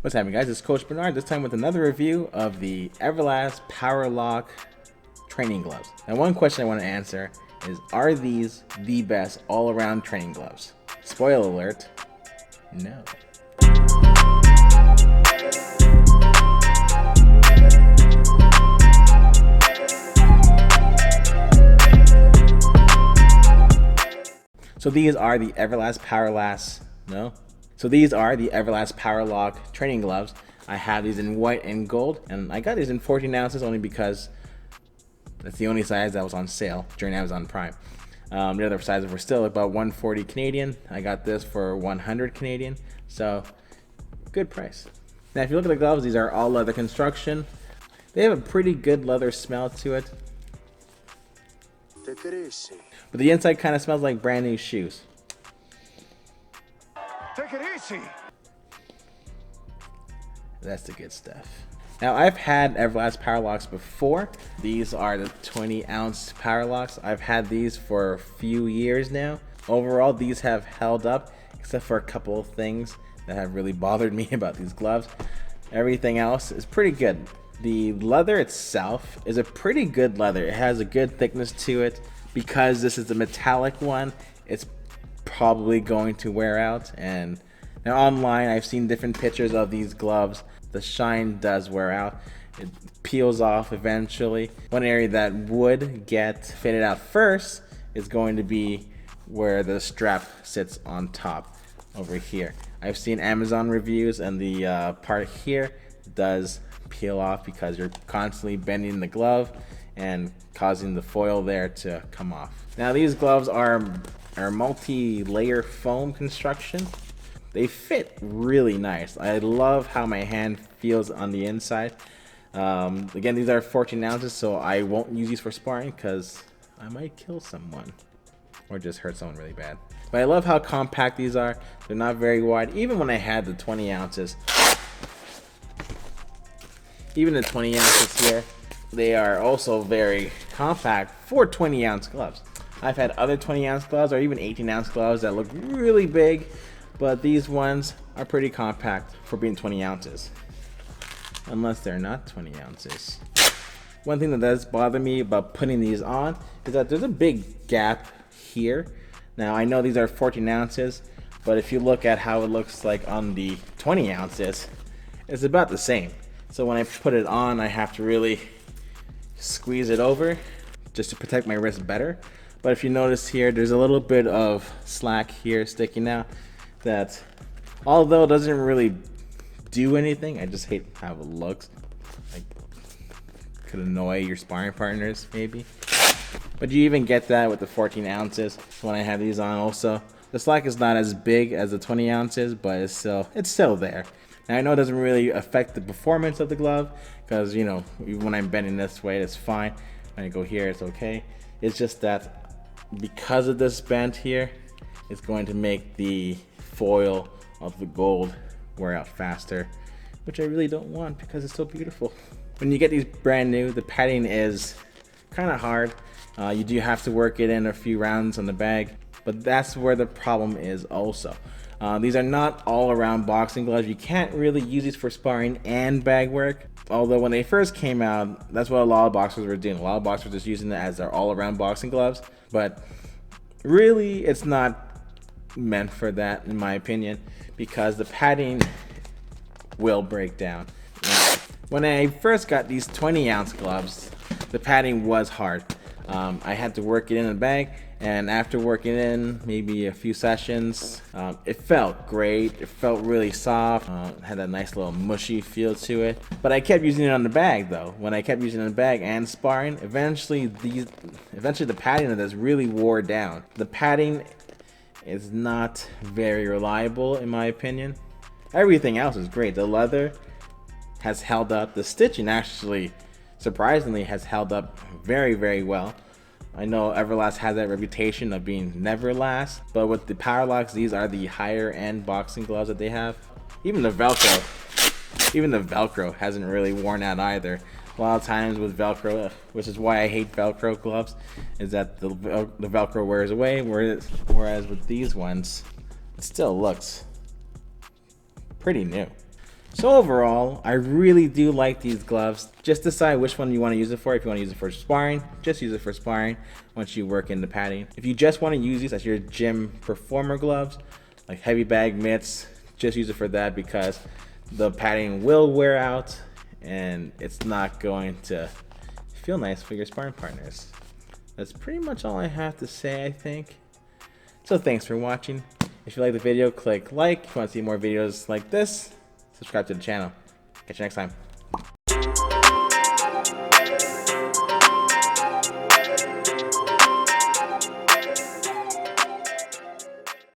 What's happening, guys? It's Coach Bernard, this time with another review of the Everlast Powerlock Training Gloves. Now, one question I want to answer is, are these the best all-around training gloves? Spoiler alert, no. So these are the Everlast Powerlock Training Gloves. I have these in white and gold, and I got these in 14 ounces only because that's the only size that was on sale during Amazon Prime. The other sizes were still about 140 Canadian. I got this for 100 Canadian, so good price. Now, if you look at the gloves, these are all leather construction. They have a pretty good leather smell to it, but the inside kind of smells like brand new shoes. Take it easy. That's the good stuff. Now, I've had Everlast Powerlocks before. These are the 20-ounce Powerlocks. I've had these for a few years now. Overall, these have held up, except for a couple of things that have really bothered me about these gloves. Everything else is pretty good. The leather itself is a pretty good leather. It has a good thickness to it. Because this is the metallic one, it's probably going to wear out. And now online, I've seen different pictures of these gloves. The shine does wear out. It peels off eventually. One area that would get faded out first is going to be where the strap sits on top over here. I've seen Amazon reviews, and the part here does peel off because you're constantly bending the glove and causing the foil there to come off. Now, these gloves are multi-layer foam construction. They fit really nice. I love how my hand feels on the inside. Again, these are 14 ounces, so I won't use these for sparring because I might kill someone or just hurt someone really bad. But I love how compact these are. They're not very wide. Even when I had the 20 ounces, even the 20 ounces here, they are also very compact for 20-ounce gloves. I've had other 20-ounce gloves or even 18-ounce gloves that look really big, but these ones are pretty compact for being 20 ounces. Unless they're not 20 ounces. One thing that does bother me about putting these on is that there's a big gap here. Now, I know these are 14 ounces, but if you look at how it looks like on the 20 ounces, it's about the same. So when I put it on, I have to really squeeze it over just to protect my wrist better. But if you notice here, there's a little bit of slack here sticking out that, although it doesn't really do anything, I just hate how it looks. Like, could annoy your sparring partners maybe. But you even get that with the 14 ounces when I have these on also. The slack is not as big as the 20 ounces, but it's still there. Now, I know it doesn't really affect the performance of the glove because, you know, even when I'm bending this way, it's fine. When I go here, it's okay. It's just that because of this bend here, it's going to make the foil of the gold wear out faster, which I really don't want because it's so beautiful. When you get these brand new, the padding is kind of hard. You do have to work it in a few rounds on the bag, but that's where the problem is also. These are not all-around boxing gloves. You can't really use these for sparring and bag work. Although when they first came out, that's what a lot of boxers were doing. A lot of boxers were just using it as their all-around boxing gloves. But really, it's not meant for that, in my opinion, because the padding will break down. When I first got these 20-ounce gloves, the padding was hard. I had to work it in the bag, and after working in maybe a few sessions, it felt great. It felt really soft. Had that nice little mushy feel to it. But I kept using it on the bag though. When I kept using it on the bag and sparring, eventually the padding of this really wore down. The padding is not very reliable in my opinion. Everything else is great. The leather has held up. The stitching actually surprisingly has held up very, very well. I know Everlast has that reputation of being never last, but with the Powerlocks, these are the higher end boxing gloves that they have. Even the Velcro hasn't really worn out either. A lot of times with Velcro, which is why I hate Velcro gloves, is that the Velcro wears away, whereas with these ones, it still looks pretty new. So overall, I really do like these gloves. Just decide which one you want to use it for. If you want to use it for sparring, just use it for sparring once you work in the padding. If you just want to use these as your gym performer gloves, like heavy bag mitts, just use it for that because the padding will wear out and it's not going to feel nice for your sparring partners. That's pretty much all I have to say, I think. So thanks for watching. If you like the video, click like. If you want to see more videos like this, subscribe to the channel. Catch you next time.